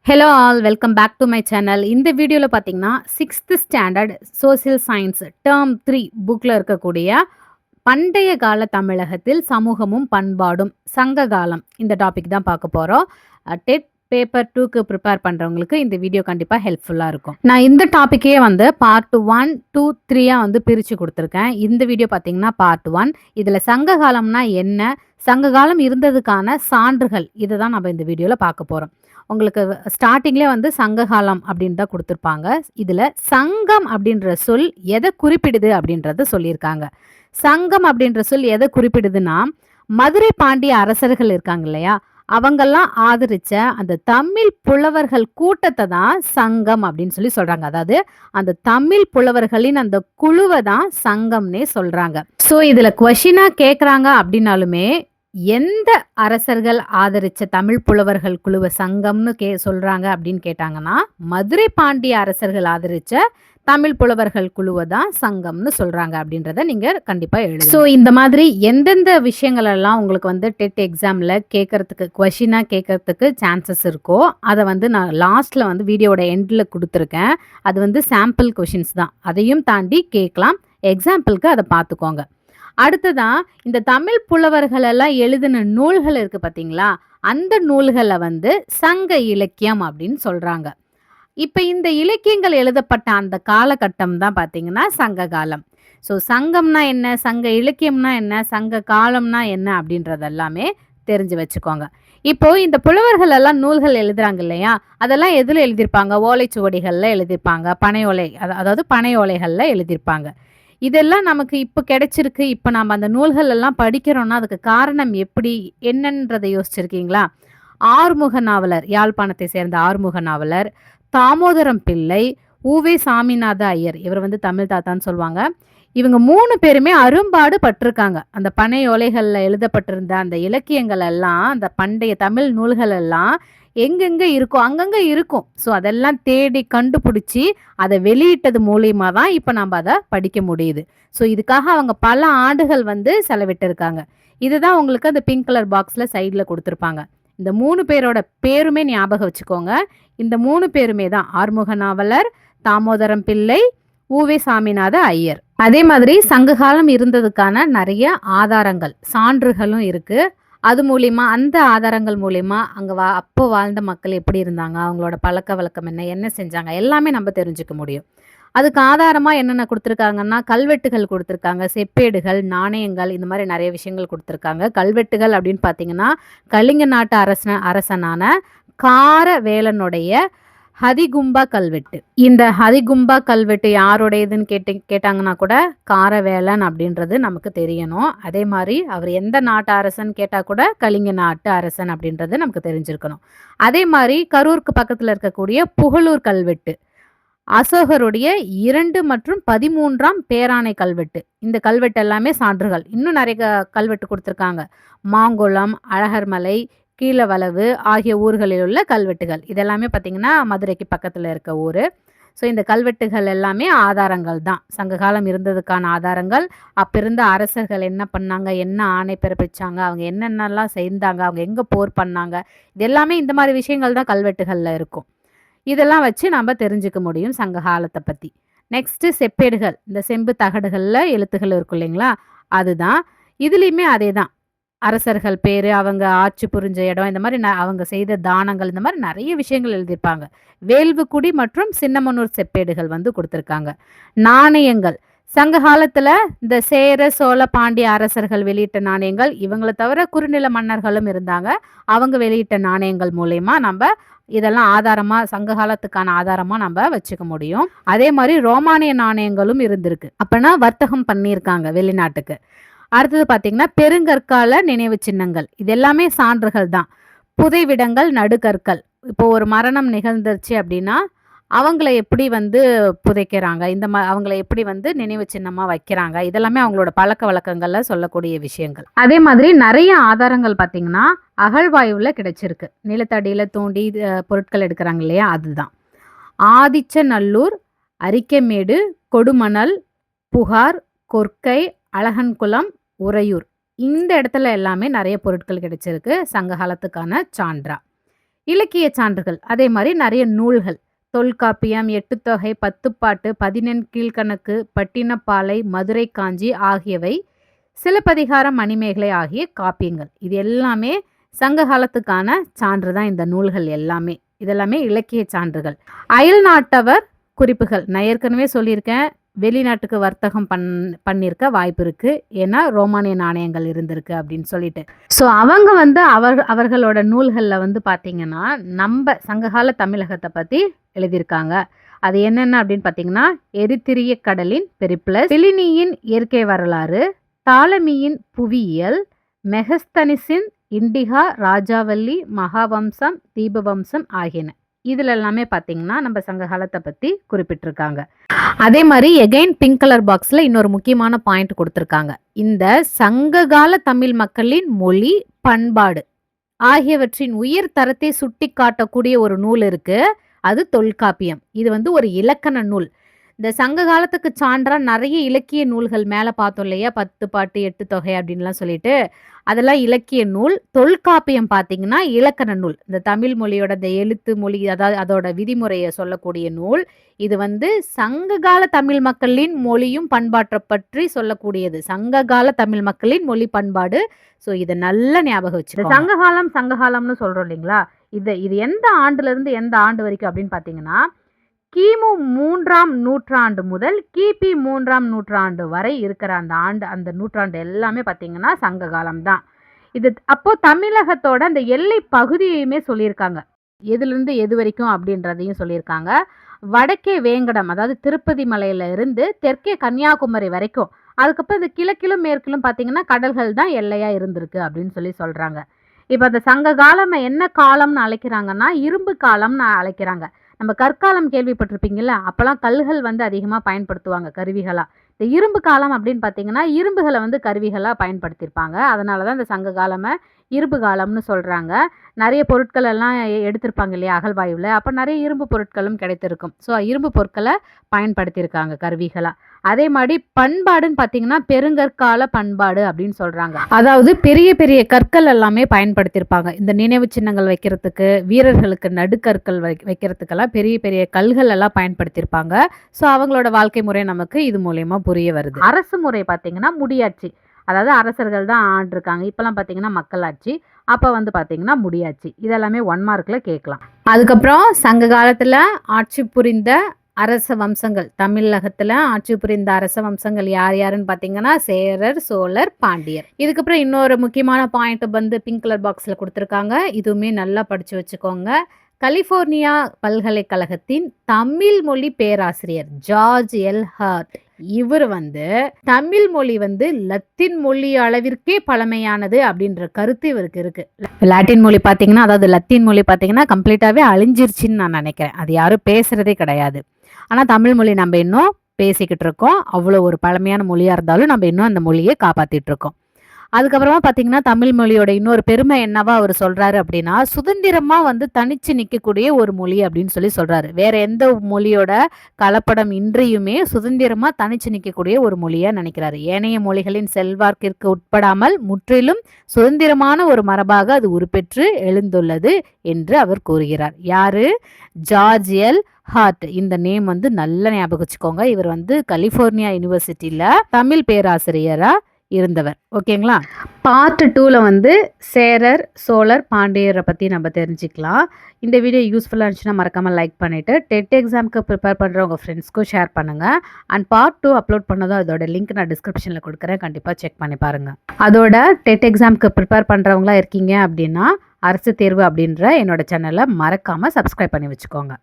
Hello all welcome back to my channel. இந்த வீடியோல பார்த்தீங்கன்னா, 6த் ஸ்டாண்டர்ட் சோசியல் சயின்ஸ் டெர்ம் 3 புக்ல இருக்கக்கூடிய பண்டைய கால தமிழகத்தில் சமூகமும் பண்பாடும் சங்க காலம் இந்த டாபிக் தான் பார்க்க போறோம். டெட் பேப்பர் 2க்கு ப்ரிப்பேர் பண்றவங்களுக்கு இந்த வீடியோ கண்டிப்பா ஹெல்ப்ஃபுல்லா இருக்கும். நான் இந்த டாபிக்கே வந்து பார்ட் 1, 2, 3யா வந்து பிரிச்சு குடுத்துருக்கேன். இந்த வீடியோ பார்த்தீங்கன்னா பார்ட் 1. இதுல சங்க காலம்னா என்ன? சங்க காலம் இருந்ததுக்கான சான்றுகள் இத தான் நம்ம இந்த வீடியோல பார்க்க போறோம். உங்களுக்கு ஸ்டார்ட்டிங்லேயே வந்து சங்ககாலம் அப்படின்னு தான் குடுத்துருப்பாங்க. இதுல சங்கம் அப்படின்ற சொல் எத குறிப்பிடுது அப்படின்றத சொல்லியிருக்காங்க. சங்கம் அப்படின்ற சொல் எத குறிப்பிடுதுன்னா, மதுரை பாண்டிய அரசர்கள் இருக்காங்க இல்லையா? அவங்கெல்லாம் ஆதரிச்ச அந்த தமிழ் புலவர்கள் கூட்டத்த தான் சங்கம் அப்படின்னு சொல்லி சொல்றாங்க. அதாவது அந்த தமிழ் புலவர்களின் அந்த குழுவ தான் சங்கம்னே சொல்றாங்க. ஸோ இதுல கொஸ்டினா கேட்குறாங்க அப்படின்னாலுமே, எந்த அரசர்கள் ஆதரிச்ச தமிழ் புலவர்கள் குழுவ சங்கம்னு சொல்றாங்க அப்படின்னு கேட்டாங்கன்னா, மதுரை பாண்டிய அரசர்கள் ஆதரிச்ச தமிழ் புலவர்கள் குழுவ தான் சங்கம்னு சொல்றாங்க அப்படின்றத நீங்க கண்டிப்பா எழுதணும். ஸோ இந்த மாதிரி எந்தெந்த விஷயங்கள் எல்லாம் உங்களுக்கு வந்து டெட் எக்ஸாம்ல கேட்கறதுக்கு கொஸ்டினா கேட்கறதுக்கு சான்சஸ் இருக்கோ, அதை வந்து நான் லாஸ்ட்ல வந்து வீடியோட எண்ட்ல கொடுத்துருக்கேன். அது வந்து சாம்பிள் கொஷின்ஸ் தான். அதையும் தாண்டி கேட்கலாம். எக்ஸாம்பிளுக்கு அதை பார்த்துக்கோங்க. அடுத்ததா இந்த தமிழ் புலவர்கள் எல்லாம் எழுதின நூல்கள் இருக்கு பார்த்தீங்களா? அந்த நூல்கள வந்து சங்க இலக்கியம் அப்படின்னு சொல்றாங்க. இப்ப இந்த இலக்கியங்கள் எழுதப்பட்ட அந்த காலகட்டம் தான் பார்த்தீங்கன்னா, சங்க காலம். ஸோ சங்கம்னா என்ன? சங்க இலக்கியம்னா என்ன? சங்க காலம்னா என்ன? அப்படின்றது எல்லாமே தெரிஞ்சு வச்சுக்கோங்க. இப்போ இந்த புலவர்கள் எல்லாம் நூல்கள் எழுதுறாங்க இல்லையா? அதெல்லாம் எதுல எழுதியிருப்பாங்க? ஓலைச்சுவடிகள்ல எழுதியிருப்பாங்க. பனை ஓலை அதாவது பனை ஓலைகள்ல எழுதியிருப்பாங்க. இதெல்லாம் நமக்கு இப்ப கிடைச்சிருக்கு. இப்ப நாம அந்த நூல்கள் எல்லாம் படிக்கிறோம்னா, அதுக்கு காரணம் எப்படி? என்னன்றத யோசிச்சிருக்கீங்களா? ஆறுமுக நாவலர், யாழ்ப்பாணத்தை சேர்ந்த ஆறுமுக நாவலர், தாமோதரம் பிள்ளை, உ.வே. சாமிநாத ஐயர். இவர் வந்து தமிழ் தாத்தான்னு சொல்லுவாங்க. இவங்க 3 பேருமே அரும்பாடு பட்டிருக்காங்க. அந்த பனை ஓலைகள்ல எழுதப்பட்டிருந்த அந்த இலக்கியங்கள் எல்லாம், அந்த பண்டைய தமிழ் நூல்கள் எல்லாம் எங்கெங்க இருக்கோ, அங்கங்க இருக்கும். ஸோ அதெல்லாம் தேடி கண்டுபிடிச்சு, அத வெளியிட்டது மூலியமா தான் இப்ப நம்ம அத படிக்க முடியுது. ஸோ இதுக்காக அவங்க பல ஆண்டுகள் வந்து செலவிட்டிருக்காங்க. இதுதான் உங்களுக்கு அந்த பிங்க் கலர் பாக்ஸ்ல சைடுல குடுத்திருப்பாங்க. இந்த 3 பேரோட பேருமே ஞாபகம் வச்சுக்கோங்க. இந்த 3 பேருமே தான் ஆறுமுக நாவலர், தாமோதரம் பிள்ளை, உ.வே. சாமிநாத ஐயர். அதே மாதிரி சங்ககாலம் இருந்ததுக்கான நெறைய ஆதாரங்கள், சான்றுகளும் இருக்கு. அது மூலியமா அந்த ஆதாரங்கள் மூலியமா அங்க அப்போ வாழ்ந்த மக்கள் எப்படி இருந்தாங்க? அவங்களோட பழக்கவழக்கம் என்ன? என்ன செஞ்சாங்க? எல்லாமே நம்ம தெரிஞ்சுக்க முடியும். அதுக்கு ஆதாரமா என்னென்ன குடுத்துருக்காங்கன்னா, கல்வெட்டுகள் குடுத்துருக்காங்க, செப்பேடுகள், நாணயங்கள் இந்த மாரி நெறைய விஷயங்கள் குடுத்துருக்காங்க. கல்வெட்டுகள் அப்படின்னு பார்த்தீங்கன்னா, கலிங்க நாட்டு அரசனான காரவேலனுடைய ஹதிகும்பா கல்வெட்டு. இந்த ஹதிகும்பா கல்வெட்டு யாருடையதுன்னு கேட்டாங்கன்னா கூட காரவேலன் அப்படின்றது நமக்கு தெரியணும். அதே மாரி அவர் எந்த நாட்டு அரசன் கேட்டா கூட கலிங்க நாட்டு அரசன் அப்படின்றது நமக்கு தெரிஞ்சிருக்கணும். அதே மாரி கரூருக்கு பக்கத்துல இருக்கக்கூடிய புகழூர் கல்வெட்டு. அசோகருடைய 2 மற்றும் 13ஆம் பேராணை கல்வெட்டு. இந்த கல்வெட்டு எல்லாமே சான்றுகள். இன்னும் நெறைய கல்வெட்டு குடுத்துருக்காங்க. மாங்குளம், அழகர்மலை, கீழவளவு ஆகிய ஊர்களில் உள்ள கல்வெட்டுகள். இதெல்லாமே பார்த்தீங்கன்னா, மதுரைக்கு பக்கத்துல இருக்க ஊரு. ஸோ இந்த கல்வெட்டுகள் எல்லாமே ஆதாரங்கள் தான். சங்க காலம் இருந்ததுக்கான ஆதாரங்கள். அப்ப இருந்த அரசர்கள் என்ன பண்ணாங்க? என்ன ஆணை பிறப்பிச்சாங்க? அவங்க என்னென்னலாம் செய்தாங்க? அவங்க எங்க போர் பண்ணாங்க? இது எல்லாமே இந்த மாரி விஷயங்கள் தான் கல்வெட்டுகள்ல இருக்கும். இதெல்லாம் வச்சு நம்ம தெரிஞ்சுக்க முடியும் சங்க காலத்த பத்தி. நெக்ஸ்ட்டு செப்பேடுகள். இந்த செம்பு தகடுகள்ல எழுத்துக்கள் இருக்கும் இல்லைங்களா? அதுதான். இதுலயுமே அதேதான். அரசர்கள் பேரு, அவங்க ஆட்சி புரிஞ்ச இடம், இந்த மாரி அவங்க செய்த தானங்கள், இந்த மாரி நெறைய விஷயங்கள் எழுதியிருப்பாங்க. வேள்விக்குடி மற்றும் சின்னமனூர் செப்பேடுகள் வந்து குடுத்துருக்காங்க. நாணயங்கள். சங்க காலத்துல இந்த சேர, சோழ, பாண்டிய அரசர்கள் வெளியிட்ட நாணயங்கள், இவங்கள தவிர குறுநில மன்னர்களும் இருந்தாங்க. அவங்க வெளியிட்ட நாணயங்கள் மூலியமா நம்ப இதெல்லாம் ஆதாரமா சங்க காலத்துக்கான ஆதாரமா நம்ப வச்சுக்க முடியும். அதே மாரி ரோமானிய நாணயங்களும் இருந்திருக்கு. அப்பன்னா வர்த்தகம் பண்ணியிருக்காங்க வெளிநாட்டுக்கு. அடுத்தது பார்த்தீங்கன்னா, பெருங்கற்கால நினைவு சின்னங்கள். இது எல்லாமே சான்றுகள் தான். புதைவிடங்கள், நடுகற்கள். இப்போ ஒரு மரணம் நிகழ்ந்துருச்சு அப்படின்னா, அவங்கள எப்படி வந்து புதைக்கிறாங்க? அவங்கள எப்படி வந்து நினைவு சின்னமா வைக்கிறாங்க? இதெல்லாமே அவங்களோட பழக்கவழக்கங்கள்ல சொல்லக்கூடிய விஷயங்கள். அதே மாதிரி நெறைய ஆதாரங்கள் பார்த்தீங்கன்னா, அகழ்வாய்வுல கிடைச்சிருக்கு. நிலத்தடியில தோண்டி பொருட்கள் எடுக்குறாங்க இல்லையா? அதுதான். ஆதிச்சநல்லூர், அரிக்கமேடு, கொடுமணல், புகார், கொற்கை, அழகன்குளம், உறையூர். இந்த இடத்துல எல்லாமே நெறைய பொருட்கள் கிடைச்சிருக்கு. சங்க காலத்துக்கான சான்றா. இலக்கிய சான்றுகள் அதே மாதிரி நிறைய நூல்கள் தொல்காப்பியம், எட்டுத்தொகை, பத்துப்பாட்டு, 14 கீழ்க்கணக்கு, பட்டினப்பாலை, மதுரை காஞ்சி ஆகியவை, சிலப்பதிகாரம், மணிமேகலை ஆகிய காப்பியங்கள். இது எல்லாமே சங்க காலத்துக்கான சான்று தான். இந்த நூல்கள் எல்லாமே இதெல்லாமே இலக்கிய சான்றுகள். அயல் நாட்டவர் குறிப்புகள் நான் ஏற்கனவே சொல்லியிருக்கேன். வெளிநாட்டுக்கு வர்த்தகம் பண்ணியிருக்க வாய்ப்பு இருக்கு. ஏன்னா ரோமானிய நாணயங்கள் இருந்திருக்கு அப்படின்னு சொல்லிட்டு. ஸோ அவங்க அவர்களோட நூல்களில் பார்த்தீங்கன்னா நம்ம சங்ககால தமிழகத்தை பற்றி எழுதியிருக்காங்க. அது என்னென்ன அப்படின்னு பார்த்தீங்கன்னா, எரித்திரிய கடலின் பெரிப்ளஸ், பிலினியின் இயற்கை வரலாறு, டாலமியின் புவியியல், மெகஸ்தனிஸின் இண்டிகா, ராஜாவல்லி, மகாவம்சம், தீபவம்சம் ஆகியன. இதில் எல்லாமே பார்த்தீங்கன்னா நம்ம சங்க காலத்தை பற்றி குறிப்பிட்டிருக்காங்க. அதே மாதிரி எகைன் பிங்க் கலர் பாக்ஸில் இன்னொரு முக்கியமான பாயிண்ட் கொடுத்துருக்காங்க. இந்த சங்ககால தமிழ் மக்களின் மொழி, பண்பாடு ஆகியவற்றின் உயர் தரத்தை சுட்டி காட்டக்கூடிய ஒரு நூல் இருக்கு. அது தொல்காப்பியம். இது ஒரு இலக்கண நூல். இந்த சங்க காலத்துக்கு சான்றா நிறைய இலக்கிய நூல்கள் மேலே பார்த்தோம் இல்லையா, 10 பாட்டு 8 தொகை அப்படின்லாம் சொல்லிட்டு, அதெல்லாம் இலக்கிய நூல். தொல்காப்பியம் பார்த்தீங்கன்னா இலக்கண நூல். இந்த தமிழ் மொழியோட இந்த எழுத்து மொழி, அதாவது அதோட விதிமுறையை சொல்லக்கூடிய நூல். இது சங்ககால தமிழ் மக்களின் மொழியும் பண்பாட்டை பற்றி சொல்லக்கூடியது. சங்ககால தமிழ் மக்களின் மொழி பண்பாடு. ஸோ இதை நல்ல ஞாபகம் வச்சு, சங்ககாலம்னு சொல்றோம் இல்லைங்களா, இது எந்த ஆண்டுல இருந்து எந்த ஆண்டு வரைக்கும் அப்படின்னு பார்த்தீங்கன்னா, கிமு 3ஆம் நூற்றாண்டு முதல் கிபி 3ஆம் நூற்றாண்டு வரை இருக்கிற அந்த நூற்றாண்டு எல்லாமே பார்த்தீங்கன்னா சங்க காலம் தான். இது அப்போ தமிழகத்தோட அந்த எல்லை பகுதியையுமே சொல்லியிருக்காங்க. எதுலேருந்து எது வரைக்கும் அப்படின்றதையும் சொல்லியிருக்காங்க. வடக்கே வேங்கடம், அதாவது திருப்பதி மலையில இருந்து தெற்கே கன்னியாகுமரி வரைக்கும், அதுக்கப்புறம் இந்த கிழக்கிலும் மேற்கிலும் பார்த்தீங்கன்னா கடல்கள் தான் எல்லையா இருந்திருக்கு அப்படின்னு சொல்றாங்க. இப்போ அந்த சங்க காலம் என்ன காலம்னு அழைக்கிறாங்கன்னா, இரும்பு காலம்னு அழைக்கிறாங்க. நம்ம கற்காலம் கேள்விப்பட்டிருப்பீங்கல்ல, அப்போல்லாம் கல்கள் அதிகமாக பயன்படுத்துவாங்க கருவிகளாக. இந்த இரும்பு காலம் அப்படின்னு பார்த்தீங்கன்னா, இரும்புகளை கருவிகளாக பயன்படுத்தியிருப்பாங்க. அதனால தான் இந்த சங்க காலமை இரும்பு காலம்னு சொல்கிறாங்க. நிறைய பொருட்கள் எல்லாம் எடுத்திருப்பாங்க இல்லையா அகழ்வாயுவில், அப்போ நிறைய இரும்பு பொருட்களும் கிடைத்திருக்கும். ஸோ இரும்பு பொருட்களை பயன்படுத்தியிருக்காங்க கருவிகளாக. அதே மாதிரி பண்பாடுன்னு பார்த்தீங்கன்னா பெருங்கற்கால பண்பாடு அப்படின்னு சொல்கிறாங்க. அதாவது பெரிய பெரிய கற்கள் எல்லாமே பயன்படுத்தியிருப்பாங்க. இந்த நினைவு சின்னங்கள் வைக்கிறதுக்கு, வீரர்களுக்கு நடுக்கற்கள் வைக்கிறதுக்கெல்லாம் பெரிய பெரிய கல்கள் எல்லாம் பயன்படுத்தியிருப்பாங்க. ஸோ அவங்களோட வாழ்க்கை முறை நமக்கு இது மூலயமா புரிய வருது. அரசு முறை பார்த்தீங்கன்னா முடியாட்சி, அதாவது அரசர்கள் தான் ஆண்டிருக்காங்க. இப்போலாம் பார்த்தீங்கன்னா மக்களாட்சி, அப்போ பார்த்தீங்கன்னா முடியாட்சி. இதெல்லாமே 1 மார்க்கில் கேட்கலாம். அதுக்கப்புறம் சங்க காலத்தில் ஆட்சி புரிந்த அரச வம்சங்கள், தமிழகத்தில் ஆட்சி புரிந்த அரச வம்சங்கள் யார் யாருன்னு பார்த்தீங்கன்னா சேரர், சோழர், பாண்டியர். இதுக்கப்புறம் இன்னொரு முக்கியமான பாயிண்ட் பிங்க் கலர் பாக்ஸில் கொடுத்துருக்காங்க. இதுவுமே நல்லா படித்து வச்சுக்கோங்க. கலிஃபோர்னியா பல்கலைக்கழகத்தின் தமிழ் மொழி பேராசிரியர் ஜார்ஜ் எல் ஹார்ட், இவர் தமிழ் மொழி லத்தீன் மொழி அளவிற்கே பழமையானது அப்படின்ற கருத்து இவருக்கு இருக்கு. லாட்டின் மொழி பார்த்தீங்கன்னா, அதாவது லத்தீன் மொழி பார்த்தீங்கன்னா கம்ப்ளீட்டாகவே அழிஞ்சிருச்சுன்னு நான் நினைக்கிறேன். அது யாரும் பேசுறதே கிடையாது. ஆனால் தமிழ் மொழி நம்ம இன்னும் பேசிக்கிட்டு இருக்கோம். அவ்வளோ ஒரு பழமையான மொழியாக இருந்தாலும் நம்ம இன்னும் அந்த மொழியை காப்பாற்றிட்டு இருக்கோம். அதுக்கப்புறமா பார்த்தீங்கன்னா தமிழ் மொழியோட இன்னொரு பெருமை என்னவா அவர் சொல்றாரு அப்படின்னா, சுதந்திரமா தனிச்சு நிற்கக்கூடிய ஒரு மொழி அப்படின்னு சொல்றாரு. வேற எந்த மொழியோட கலப்படம் இன்றியுமே சுதந்திரமா தனிச்சு நிற்கக்கூடிய ஒரு மொழியா நினைக்கிறாரு. ஏனைய மொழிகளின் செல்வாக்கிற்கு உட்படாமல் முற்றிலும் சுதந்திரமான ஒரு மரபாக அது உருப்பெற்று எழுந்துள்ளது என்று அவர் கூறுகிறார். யாரு? George L heart. இந்த நேம் நல்ல ஞாபகம் வச்சுக்கோங்க. இவர் கலிஃபோர்னியா யூனிவர்சிட்டியில தமிழ் பேராசிரியரா இருந்தவர். ஓகேங்களா? பார்ட் 2ல சேரர், சோழர், பாண்டியரை பற்றி நம்ம தெரிஞ்சுக்கலாம். இந்த வீடியோ யூஸ்ஃபுல்லாக இருந்துச்சுன்னா மறக்காமல் லைக் பண்ணிவிட்டு டெட் எக்ஸாமுக்கு ப்ரிப்பேர் பண்ணுற உங்கள் ஃப்ரெண்ட்ஸ்க்கும் ஷேர் பண்ணுங்கள். அண்ட் பார்ட் 2 அப்லோட் பண்ணதும் அதோட லிங்க் நான் டிஸ்கிரிப்ஷனில் கொடுக்குறேன். கண்டிப்பாக செக் பண்ணி பாருங்கள். அதோட டெட் எக்ஸாமுக்கு ப்ரிப்பேர் பண்ணுறவங்களா இருக்கீங்க அப்படின்னா அரசு தேர்வு அப்படின்ற என்னோட சேனலை மறக்காமல் சப்ஸ்கிரைப் பண்ணி வச்சுக்கோங்க.